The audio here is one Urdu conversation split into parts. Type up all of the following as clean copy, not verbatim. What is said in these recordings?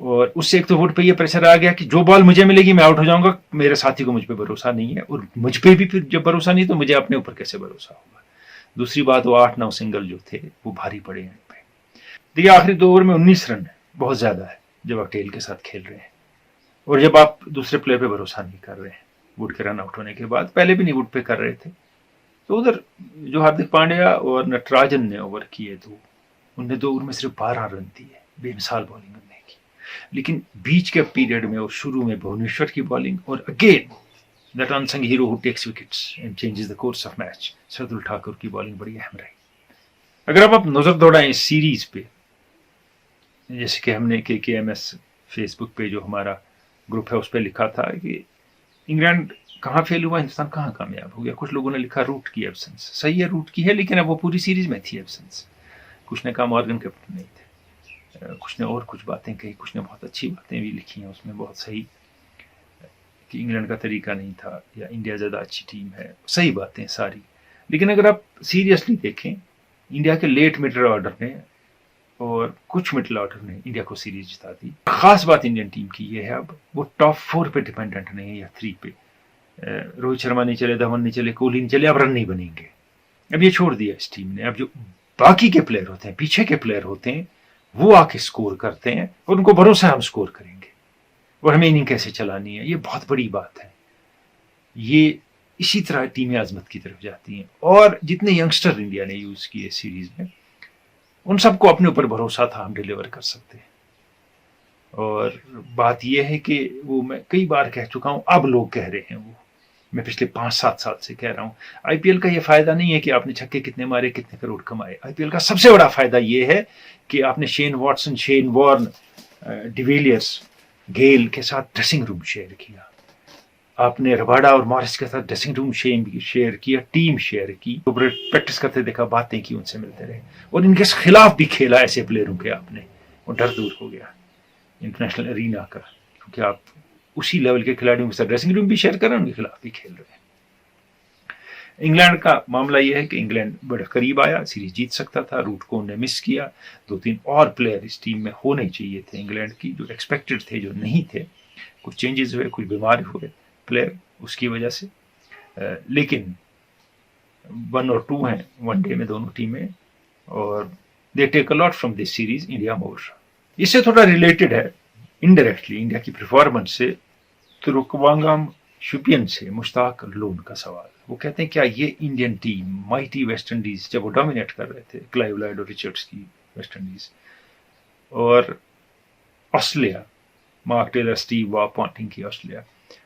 اور اس سے ایک تو ووڈ پہ یہ پریشر آ گیا کہ جو بال مجھے ملے گی میں آؤٹ ہو جاؤں گا, میرے ساتھی کو مجھ پہ بھروسہ نہیں ہے, اور مجھ پہ بھی پھر جب بھروسہ نہیں تو مجھے اپنے اوپر کیسے بھروسہ ہوگا. دوسری بات وہ 8-9 سنگل جو تھے وہ بھاری پڑے ہیں پہ. دیکھیے آخری 2 اوور میں 19 رن بہت زیادہ ہے جب آپ ٹیل کے ساتھ کھیل رہے ہیں, اور جب آپ دوسرے پلیئر پہ بھروسہ نہیں کر رہے ہیں ووڈ کے رن آؤٹ ہونے کے بعد, پہلے بھی نہیں ووڈ پہ کر رہے تھے. تو ادھر جو ہاردک پانڈیا اور نٹراجن نے اوور کیے تو انہوں نے 2 اوور میں صرف 12 رن دیے, بے مثال بالنگ انہوں نے کی. لیکن بیچ کے پیریڈ میں اور شروع میں بھونیشور کی بالنگ, اور again that unsung hero who takes wickets and changes the course of match, Shardul Thakur کی بالنگ بڑی اہم رہی. اگر آپ نظر دوڑائیں اس سیریز پہ, جیسے کہ ہم نے KKMS فیس بک پہ جو ہمارا گروپ ہے اس پہ لکھا تھا کہ انگلینڈ کہاں فیل ہوا, ہندوستان کہاں کامیاب ہو گیا. کچھ لوگوں نے لکھا روٹ کی ایبسنس, صحیح ہے روٹ کی ہے, لیکن اب وہ پوری سیریز میں تھی ایبسنس. کچھ نے کہا مارگن کیپٹن نہیں تھے, کچھ نے اور کچھ باتیں کہی, کچھ نے بہت اچھی باتیں بھی لکھی ہیں اس میں بہت صحیح, کہ انگلینڈ کا طریقہ نہیں تھا یا انڈیا زیادہ اچھی ٹیم ہے, صحیح باتیں ساری. لیکن اگر آپ سیریسلی دیکھیں, انڈیا کے لیٹ مڈل آرڈر نے اور کچھ مڈل آرڈر نے انڈیا کو سیریز جتا دی. خاص بات انڈین ٹیم کی یہ ہے اب وہ ٹاپ 4 پہ ڈیپینڈنٹ نہیں ہے یا 3 پہ. روہت شرما نہیں چلے, دھون نہیں چلے, کوہلی نہیں چلے, اب رن نہیں بنیں گے. اب یہ چھوڑ دیا اس ٹیم نے. اب جو باقی کے پلیئر ہوتے ہیں, پیچھے کے پلیئر ہوتے ہیں, وہ آ کے سکور کرتے ہیں اور ان کو بھروسہ ہے ہم سکور کریں گے اور ہمیں اننگ کیسے چلانی ہے. یہ بہت بڑی بات ہے. یہ اسی طرح ٹیمیں عظمت کی طرف جاتی ہیں. اور جتنے ینگسٹر انڈیا نے یوز کیے سیریز میں, ان سب کو اپنے اوپر بھروسہ تھا ہم ڈیلیور کر سکتے ہیں. اور بات یہ ہے کہ وہ میں کئی بار کہہ چکا ہوں, اب لوگ کہہ رہے ہیں, وہ میں پچھلے 5-7 سال سے کہہ رہا ہوں, آئی پی ایل کا یہ فائدہ نہیں ہے کہ آپ نے چھکے کتنے مارے, کتنے کروڑ کمائے. آئی پی ایل کا سب سے بڑا فائدہ یہ ہے کہ آپ نے شین واٹسن, شین وارن, ڈیویلیئرس, گیل کے ساتھ ڈریسنگ روم شیئر کیا. آپ نے رباڈا اور مارس کے ساتھ ڈریسنگ روم شیئر کیا, ٹیم شیئر کی, پریکٹس کرتے دیکھا, باتیں کی, ان سے ملتے رہے, اور ان کے خلاف بھی کھیلا ایسے پلیئروں کے آپ نے, اور ڈر دور ہو گیا انٹرنیشنل ارینا کا, کیونکہ آپ اسی لیول کے کھلاڑیوں کے ساتھ ڈریسنگ روم بھی شیئر کر رہے ہیں, ان کے خلاف بھی کھیل رہے ہیں. انگلینڈ کا معاملہ یہ ہے کہ انگلینڈ بڑے قریب آیا, سیریز جیت سکتا تھا, روٹ کو انہوں نے مس کیا. 2-3 اور پلیئر اس ٹیم میں ہونے چاہیے تھے انگلینڈ کی, جو ایکسپیکٹڈ تھے, جو نہیں تھے. کچھ چینجز ہوئے, کچھ بیمار ہوئے پلیئر اس کی وجہ سے, لیکن 1 اور 2 ہیں ون ڈے میں دونوں ٹیمیں, اور they take a lot from this series India more. اس سے تھوڑا ریلیٹڈ ہے انڈائریکٹلی انڈیا کی پرفارمنس سے ترکوانگام شوپین سے مشتاق لون کا سوال. وہ کہتے ہیں کیا یہ Indian team mighty West Indies, جب وہ ڈومینیٹ کر رہے تھے کلائیو لائڈ اور ریچرڈز کی ویسٹ انڈیز, اور آسٹریلیا, مارک ٹیلر, اسٹیو وا, پونٹنگ کی آسٹریلیا,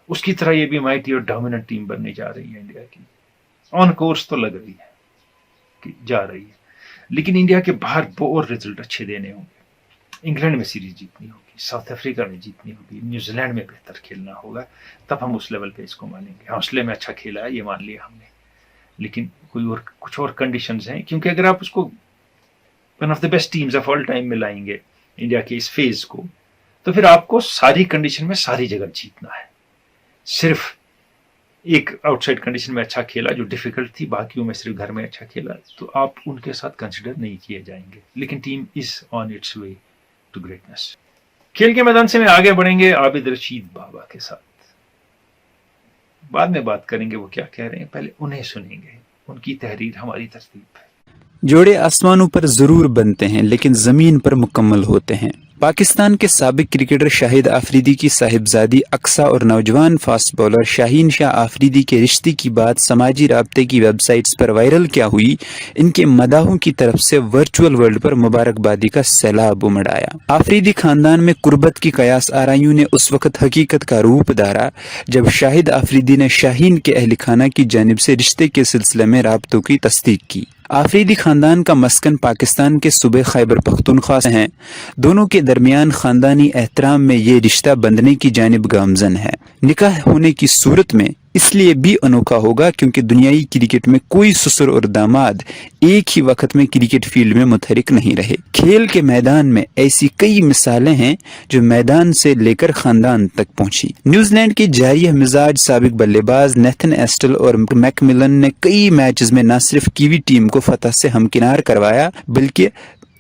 اس کی طرح یہ بھی مائٹی اور ڈومیننٹ ٹیم بننے جا رہی ہے انڈیا کی. آن کورس تو لگ رہی ہے کہ جا رہی ہے, لیکن انڈیا کے باہر اور رزلٹ اچھے دینے ہوں گے. انگلینڈ میں سیریز جیتنی ہوگی, ساؤتھ افریقہ میں جیتنی ہوگی, نیوزی لینڈ میں بہتر کھیلنا ہوگا, تب ہم اس لیول پہ اس کو مانیں گے. آسٹریلیا میں اچھا کھیلا ہے یہ مان لیا ہم نے, لیکن کچھ اور کنڈیشنز ہیں, کیونکہ اگر آپ اس کو one of the best teams of all time میں لائیں گے انڈیا کے اس فیز کو, تو پھر آپ کو ساری کنڈیشن میں ساری جگہ جیتنا ہے. صرف ایک آؤٹ سائڈ کنڈیشن میں اچھا کھیلا جو ڈیفیکلٹ تھی, باقیوں میں صرف گھر میں اچھا کھیلا, تو آپ ان کے ساتھ کنسیڈر نہیں کیے جائیں گے. لیکن team is on its way to greatness. کھیل کے میدان سے میں آگے بڑھیں گے عابد رشید بابا کے ساتھ, بعد میں بات کریں گے وہ کیا کہہ رہے ہیں, پہلے انہیں سنیں گے, ان کی تحریر ہماری ترتیب ہے. جوڑے آسمانوں پر ضرور بنتے ہیں لیکن زمین پر مکمل ہوتے ہیں. پاکستان کے سابق کرکٹر شاہد آفریدی کی صاحبزادی اقصا اور نوجوان فاسٹ بولر شاہین شاہ آفریدی کے رشتے کی بات سماجی رابطے کی ویب سائٹس پر وائرل کیا ہوئی, ان کے مداحوں کی طرف سے ورچوئل ورلڈ پر مبارکبادی کا سیلاب امڑ آیا. آفریدی خاندان میں قربت کی قیاس آرائیوں نے اس وقت حقیقت کا روپ دھارا جب شاہد آفریدی نے شاہین کے اہل خانہ کی جانب سے رشتے کے سلسلے میں رابطوں کی تصدیق کی. آفریدی خاندان کا مسکن پاکستان کے صوبے خیبر پختونخوا سے ہیں. دونوں کے درمیان خاندانی احترام میں یہ رشتہ بندھنے کی جانب گامزن ہے. نکاح ہونے کی صورت میں اس لیے بھی انوکھا ہوگا کیونکہ دنیائی کرکٹ میں کوئی سسر اور داماد ایک ہی وقت میں کرکٹ فیلڈ میں متحرک نہیں رہے. کھیل کے میدان میں ایسی کئی مثالیں ہیں جو میدان سے لے کر خاندان تک پہنچی. نیوزی لینڈ کے جاری مزاج سابق بلے باز نیتھن ایسٹل اور میک ملن نے کئی میچز میں نہ صرف کیوی ٹیم کو فتح سے ہمکنار کروایا بلکہ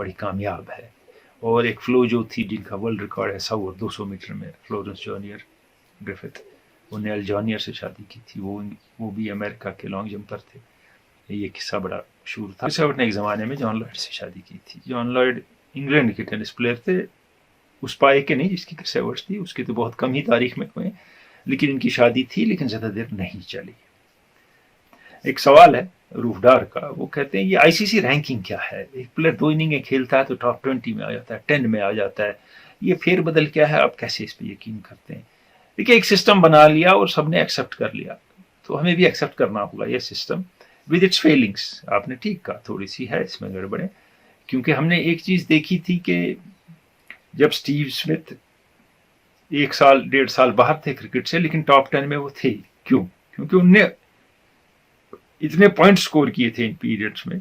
بڑی کامیاب ہے. اور ایک فلو جو تھی جن کا ورلڈ ریکارڈ ہے 100 اور 200 میٹر میں، فلورنس جونیئر گرفت، انہوں نے جونیئر سے شادی کی تھی، وہ بھی امریکہ کے لانگ جمپر تھے. یہ قصہ بڑا مشہور تھا. کرس ایورٹ نے ایک زمانے میں جان لائڈ سے شادی کی تھی. جان لائڈ انگلینڈ کے ٹینس پلیئر تھے، اس پائے کے نہیں جس کی کرس ایورٹس تھی، اس کی تو بہت کم ہی تاریخ میں ہوئے، لیکن ان کی شادی تھی لیکن زیادہ دیر نہیں چلی. ایک سوال ہے روف ڈار کا، وہ کہتے ہیں یہ آئی سی سی رینکنگ کیا ہے؟ ایک پلیئر 2 اننگیں کھیلتا ہے تو ٹاپ 20 میں آ جاتا ہے، 10 میں آ جاتا ہے، یہ پھیر بدل کیا ہے؟ آپ کیسے اس پہ یقین کرتے ہیں؟ دیکھیے ایک سسٹم بنا لیا اور سب نے ایکسیپٹ کر لیا، تو ہمیں بھی ایکسیپٹ کرنا ہوگا یہ سسٹم ود اٹس فیلنگس. آپ نے ٹھیک کہا، تھوڑی سی ہے اس میں گڑبڑیں، کیونکہ ہم نے ایک چیز دیکھی تھی کہ جب اسٹیو اسمتھ 1 سال 1.5 سال باہر تھے کرکٹ سے لیکن ٹاپ 10 میں وہ تھے. کیوں؟ کیونکہ ان نے اتنے پوائنٹ سکور کیے تھے ان پیریڈز میں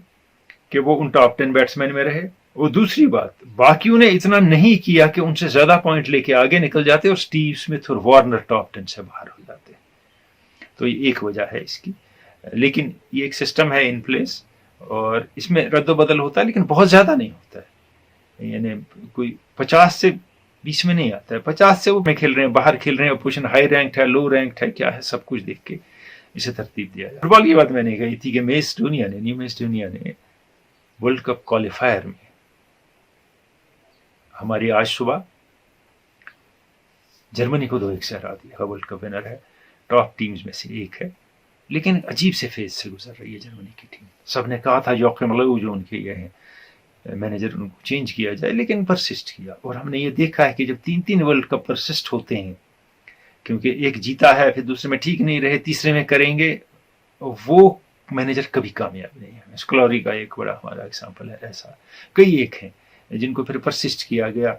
کہ وہ ان ٹاپ 10 بیٹسمین میں رہے. اور دوسری بات، باقیوں نے اتنا نہیں کیا کہ ان سے زیادہ پوائنٹ لے کے آگے نکل جاتے اور اسٹیو اسمتھ اور وارنر ٹاپ 10 سے باہر ہو جاتے. تو یہ ایک وجہ ہے اس کی، لیکن یہ ایک سسٹم ہے ان پلیس اور اس میں رد و بدل ہوتا ہے لیکن بہت زیادہ نہیں ہوتا ہے. یعنی کوئی 50 سے 20 میں نہیں آتا ہے. 50 سے وہ میں کھیل رہے ہیں، باہر کھیل رہے ہیں، اپوزیشن ہائی رینکڈ ہے، لو رینکڈ ہے، کیا ہے، سب کچھ دیکھ کے اسے ترتیب دیا جائے. فٹ بال کی بات میں نے کہی تھی کہ نیو میسڈونیا نے ورلڈ کپ کوالیفائر میں ہماری آج صبح جرمنی کو 2-1 سے ہرا دیا. ورلڈ کپ ونر ہے، ٹاپ ٹیمز میں سے ایک ہے، لیکن عجیب سے فیز سے گزر رہی ہے جرمنی کی ٹیم. سب نے کہا تھا یوخیم لو جو ان کے یہ ہیں مینیجر، ان کو چینج کیا جائے، لیکن پرسسٹ کیا. اور ہم نے یہ دیکھا ہے کہ جب 3 ورلڈ کپ پرسسٹ ہوتے ہیں، کیونکہ ایک جیتا ہے پھر دوسرے میں ٹھیک نہیں رہے، تیسرے میں کریں گے، وہ مینیجر کبھی کامیاب نہیں ہے. اسکلوری کا ایک بڑا ہمارا ایگزامپل ہے. ایسا کئی ایک ہیں جن کو پھر پرسسٹ کیا گیا.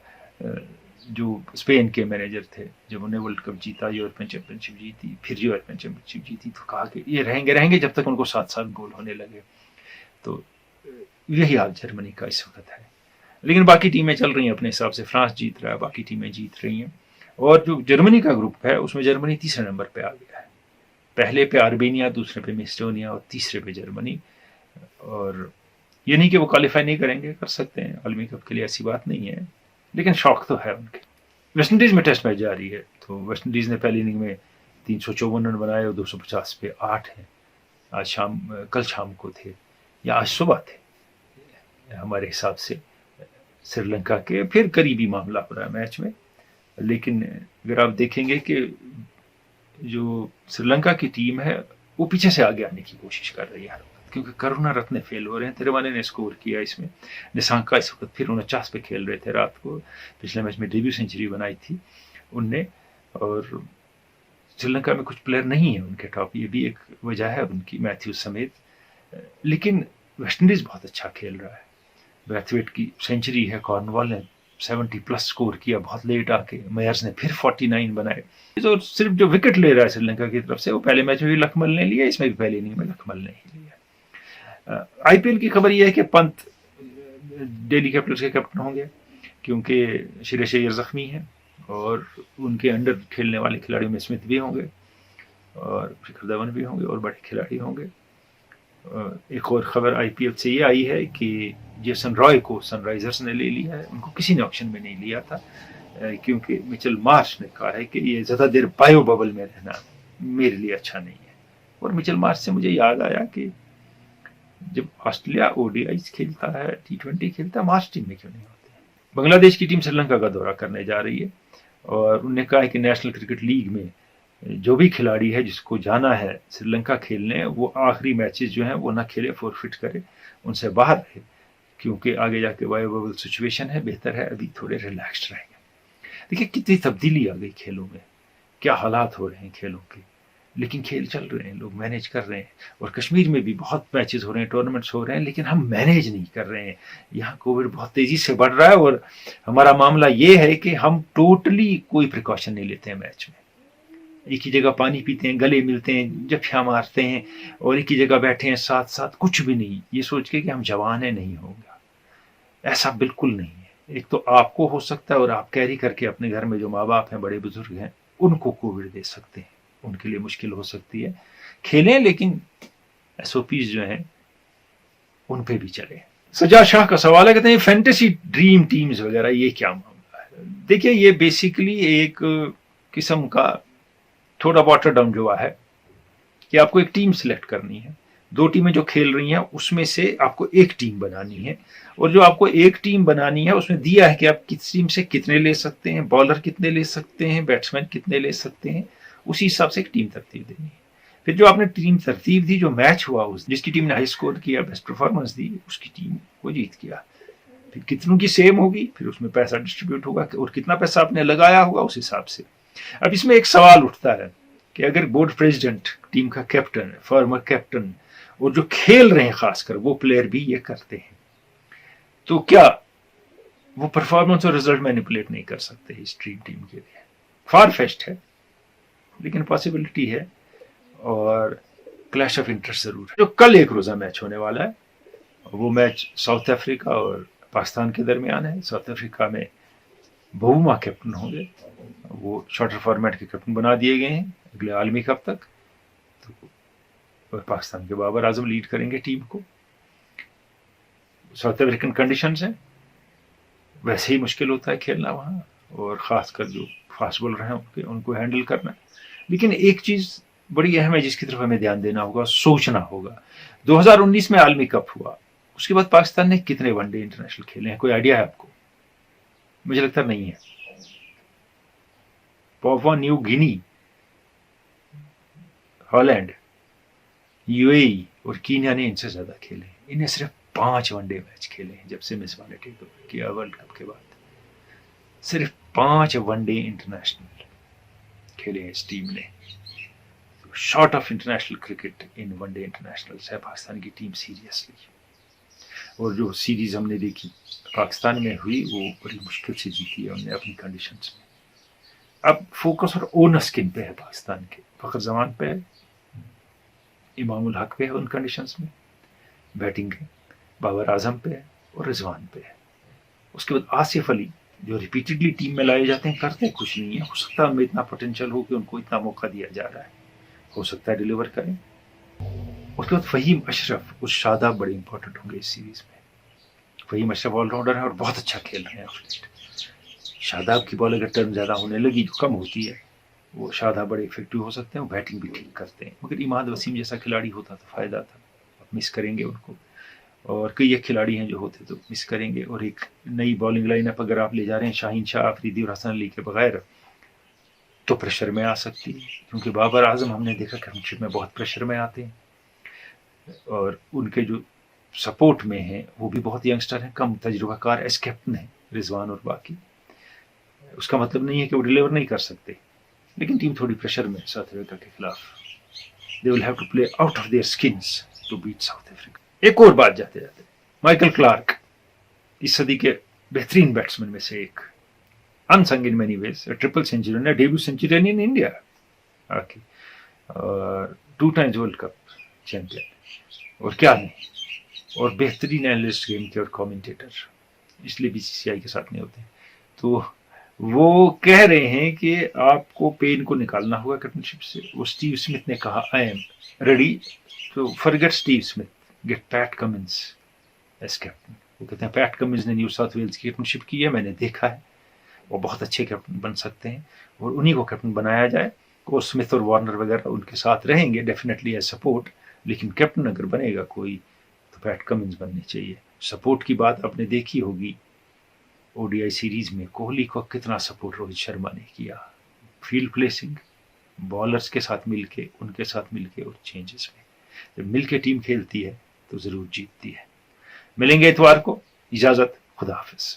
جو اسپین کے مینیجر تھے، جب انہیں ورلڈ کپ جیتا، یورپین چیمپئن شپ جیتی، پھر یورپین چیمپئن شپ جیتی، تو کہا کہ یہ رہیں گے جب تک ان کو 7 گول ہونے لگے. تو یہی حال جرمنی کا اس وقت ہے. لیکن باقی ٹیمیں چل رہی ہیں اپنے حساب سے، فرانس جیت رہا ہے، باقی ٹیمیں جیت رہی ہیں. اور جو جرمنی کا گروپ ہے اس میں جرمنی تیسرے نمبر پہ آ گیا ہے. پہلے پہ آرمینیا، دوسرے پہ میسٹونیا اور تیسرے پہ جرمنی. اور یہ نہیں کہ وہ کوالیفائی نہیں کریں گے، کر سکتے ہیں عالمی کپ کے لیے، ایسی بات نہیں ہے، لیکن شوق تو ہے ان کے. ویسٹ انڈیز میں ٹیسٹ میچ جاری ہے، تو ویسٹ انڈیز نے پہلی اننگ میں 354 رن بنائے اور 250 پہ 8 ہیں. کل شام کو تھے یا آج صبح تھے ہمارے حساب سے سری لنکا کے. پھر قریبی معاملہ ہو رہا ہے میچ میں، لیکن اگر آپ دیکھیں گے کہ جو سری لنکا کی ٹیم ہے وہ پیچھے سے آگے آنے کی کوشش کر رہی ہے ہر وقت، کیونکہ کرونا رتنے فیل ہو رہے ہیں. تریوانے نے اسکور کیا اس میں، نسانکا اس وقت پھر 49 پہ کھیل رہے تھے رات کو، پچھلے میچ میں ڈیبیو سینچری بنائی تھی ان نے. اور سری لنکا میں کچھ پلیئر نہیں ہیں ان کے ٹاپ، یہ بھی ایک وجہ ہے ان کی، میتھیوز سمیت. لیکن ویسٹ انڈیز بہت اچھا کھیل رہا ہے. بریتھویٹ کی سینچری ہے، کارنوال نے 70+ سکور کیا بہت لیٹ آ کے، میئرز نے پھر 49 بنائے. اور صرف جو وکٹ لے رہا ہے سری لنکا کی طرف سے، وہ پہلے میچ میں بھی لکھمل نے لیا، اس میں بھی پہلے اننگ میں لکھمل نے ہی لیا. آئی پی ایل کی خبر یہ ہے کہ پنت ڈیلی کیپٹلز کے کیپٹن ہوں گے، کیونکہ شریش ایئر زخمی ہیں اور ان کے انڈر کھیلنے والے کھلاڑیوں میں اسمتھ بھی ہوں گے اور شکھر دھون بھی ہوں گے اور بڑے کھلاڑی ہوں گے. ایک اور خبر آئی پی ایل سے یہ آئی ہے کہ جیسن رائے کو سن رائزرز نے لے لیا ہے. ان کو کسی نے آپشن میں نہیں لیا تھا، کیونکہ مچل مارش نے کہا ہے کہ یہ زیادہ دیر بایو ببل میں رہنا میرے لیے اچھا نہیں ہے. اور مچل مارش سے مجھے یاد آیا کہ جب آسٹریلیا او ڈی آئیز کھیلتا ہے، T20 کھیلتا ہے، مارش ٹیم میں کیوں نہیں ہوتے ہیں؟ بنگلہ دیش کی ٹیم سری لنکا کا دورہ کرنے جا رہی ہے اور انہوں نے کہا ہے کہ نیشنل کرکٹ لیگ میں جو بھی کھلاڑی ہے جس کو جانا ہے سری لنکا کھیلنے، وہ آخری میچز جو ہیں وہ نہ کھیلے، فورفٹ کرے، ان سے باہر رہے، کیونکہ آگے جا کے بایو ببل سچویشن ہے، بہتر ہے ابھی تھوڑے ریلیکسڈ رہیں گے. دیکھیے کتنی تبدیلی آ گئی کھیلوں میں، کیا حالات ہو رہے ہیں کھیلوں کے، لیکن کھیل چل رہے ہیں، لوگ مینیج کر رہے ہیں. اور کشمیر میں بھی بہت میچز ہو رہے ہیں، ٹورنامنٹس ہو رہے ہیں، لیکن ہم مینیج نہیں کر رہے ہیں. یہاں کووڈ بہت تیزی سے بڑھ رہا ہے اور ہمارا معاملہ یہ ہے کہ ہم ٹوٹلی کوئی پریکاشن نہیں لیتے ہیں میچ میں. ایک ہی جگہ پانی پیتے ہیں، گلے ملتے ہیں، جھپیاں مارتے ہیں اور ایک ہی جگہ بیٹھے ہیں ساتھ ساتھ، کچھ بھی نہیں، یہ سوچ کے کہ ہم جوان ہیں نہیں ہوگا. ایسا بالکل نہیں ہے. ایک تو آپ کو ہو سکتا ہے اور آپ کیری کر کے اپنے گھر میں جو ماں باپ ہیں، بڑے بزرگ ہیں، ان کو کووڈ دے سکتے ہیں، ان کے لیے مشکل ہو سکتی ہے. کھیلیں لیکن SOPs جو ہیں ان پہ بھی چلیں. سجاد شاہ کا سوال ہے، کہتے ہیں فینٹیسی ڈریم ٹیمز وغیرہ یہ کیا معاملہ ہے؟ دیکھیے یہ بیسیکلی ایک قسم کا تھوڑا واٹر ڈاؤن جو ہے کہ آپ کو ایک ٹیم سلیکٹ کرنی ہے، 2 ٹیمیں جو کھیل رہی ہیں اس میں سے آپ کو ایک ٹیم بنانی ہے، اور جو آپ کو ایک ٹیم بنانی ہے اس میں دیا ہے کہ آپ کس ٹیم سے کتنے لے سکتے ہیں، بالر کتنے لے سکتے ہیں، بیٹسمین کتنے لے سکتے ہیں، اسی حساب سے ایک ٹیم ترتیب دینی ہے۔ پھر جو آپ نے ٹیم ترتیب دی، جو میچ ہوا جس کی ٹیم نے ہائی اسکور کیا، بیسٹ پرفارمنس دی، اس کی ٹیم کو جیت گیا۔ پھر کتنوں کی سیم ہوگی، پھر اس میں پیسہ ڈسٹریبیوٹ ہوگا اور کتنا پیسہ آپ نے لگایا ہوگا اس حساب سے۔ اب اس میں ایک سوال اٹھتا ہے کہ اگر بورڈ پریزیڈنٹ، ٹیم کا کیپٹن، فارمر کیپٹن، اور جو کھیل رہے ہیں خاص کر وہ پلیئر بھی یہ کرتے ہیں، تو کیا وہ پرفارمنس اور رزلٹ مینیپولیٹ نہیں کر سکتے اس ڈریم ٹیم کے لیے؟ فار فیسٹ ہے لیکن پاسبلٹی ہے، اور کلیش آف انٹرسٹ ضرور ہے۔ جو کل ایک روزہ میچ ہونے والا ہے وہ میچ ساؤتھ افریقہ اور پاکستان کے درمیان ہے۔ ساؤتھ افریقہ میں بہوما کیپٹن ہوں گے، وہ شارٹر فارمیٹ کے کیپٹن بنا دیے گئے ہیں اگلے عالمی کپ تک، تو پاکستان کے بابر اعظم لیڈ کریں گے ٹیم کو۔ ساؤتھ افریقن کنڈیشنز ہیں، ویسے ہی مشکل ہوتا ہے کھیلنا وہاں، اور خاص کر جو فاسٹ بالر ہیں ان کو ہینڈل کرنا۔ لیکن ایک چیز بڑی اہم ہے جس کی طرف ہمیں دھیان دینا ہوگا، سوچنا ہوگا۔ 2019 میں عالمی کپ ہوا، اس کے بعد پاکستان نے کتنے ون ڈے انٹرنیشنل کھیلے ہیں؟ کوئی آئیڈیا ہے آپ کو؟ مجھے لگتا نہیں ہے۔ Papua New Guinea, Holland, U A E اور کینیا نے ان سے زیادہ کھیلے ہیں۔ انہیں صرف 5 ون ڈے میچ کھیلے ہیں جب سے مس والے ٹیک اوور کیا ورلڈ کپ کے بعد۔ صرف 5 ون ڈے انٹرنیشنل کھیلے ہیں اس ٹیم نے۔ شارٹ آف انٹرنیشنل کرکٹ ان ون ڈے انٹرنیشنلز ہے پاکستان کی ٹیم سیریسلی۔ اور جو سیریز ہم نے دیکھی پاکستان میں ہوئی وہ بڑی مشکل سے جیتی ہے انہوں نے اپنی کنڈیشنز میں۔ اب فوکس اور اونس کن پہ ہے پاکستان کے؟ فخر زمان پہ ہے، امام الحق پہ ہے ان کنڈیشنز میں بیٹنگ ہے، بابر اعظم پہ ہے اور رضوان پہ ہے۔ اس کے بعد آصف علی جو ریپیٹڈلی ٹیم میں لائے جاتے ہیں، کرتے کچھ نہیں ہے۔ ہو سکتا ہے ان میں اتنا پوٹینشیل ہو کہ ان کو اتنا موقع دیا جا رہا ہے، ہو سکتا ہے ڈیلیور کریں۔ اس کے بعد فہیم اشرف اور شاداب بڑے امپورٹنٹ ہوں گے اس سیریز میں۔ فہیم اشرف آل راؤنڈر ہیں اور بہت اچھا کھیل رہے ہیں۔ شاداب کی بال اگر ٹرن زیادہ ہونے لگی جو کم ہوتی ہے، وہ شاداب بڑے افیکٹو ہو سکتے ہیں، وہ بیٹنگ بھی ٹھیک کرتے ہیں۔ مگر اماد وسیم جیسا کھلاڑی ہوتا تو فائدہ تھا، اب مس کریں گے ان کو۔ اور کئی ایک کھلاڑی ہیں جو ہوتے تو مس کریں گے۔ اور ایک نئی بالنگ لائن اپ اگر آپ لے جا رہے ہیں شاہین شاہ، آفریدی اور حسن علی کے بغیر، تو پریشر میں آ سکتی ہے، کیونکہ بابر اعظم ہم نے دیکھا کیپٹنشپ میں بہت پریشر میں آتے ہیں، اور ان کے جو سپورٹ میں ہیں وہ بھی بہت ینگسٹر ہیں، کم تجربہ کار ایس کیپٹن ہیں رضوان اور باقی۔ اس کا مطلب نہیں ہے کہ وہ ڈیلیور نہیں کر سکتے، لیکن ٹیم تھوڑی پریشر میں ساؤتھ افریقہ کے خلاف۔ They will have to play out of their skins to beat South Africa. ایک اور بات جاتے جاتے، مائیکل کلارک اس صدی کے بہترین بیٹسمین میں سے ایک، unsung in many ways, a triple centurion, a debut centurion in India, okay, 2 times World Cup champion، اور کیا نہیں، اور بہترین اینالسٹ گیم کے اور کامنٹیٹر، اس لیے بی سی سی آئی کے ساتھ نہیں ہوتے۔ تو وہ کہہ رہے ہیں کہ آپ کو پین کو نکالنا ہوگا کیپٹنشپ سے۔ وہ اسٹیو اسمتھ نے کہا I am ready to forget Steve Smith, get Pat Cummins as captain. وہ کہتے ہیں پیٹ کمنس نے نیو ساؤتھ ویلز کی کیپٹنشپ کی ہے، میں نے دیکھا ہے، وہ بہت اچھے کیپٹن بن سکتے ہیں، اور انہی کو کیپٹن بنایا جائے۔ اور اسمتھ اور وارنر وغیرہ ان کے ساتھ رہیں گے ڈیفینیٹلی ایز سپورٹ، لیکن کیپٹن اگر بنے گا کوئی تو پیٹ کمنس بننی چاہیے۔ سپورٹ کی بات آپ نے دیکھی ہوگی او ڈی آئی سیریز میں، کوہلی کو کتنا سپورٹ روہت شرما نے کیا، فیلڈ پلیسنگ، بالرز کے ساتھ مل کے، ان کے ساتھ مل کے، اور چینجز میں۔ جب مل کے ٹیم کھیلتی ہے تو ضرور جیتتی ہے۔ ملیں گے اتوار کو، اجازت، خدا حافظ۔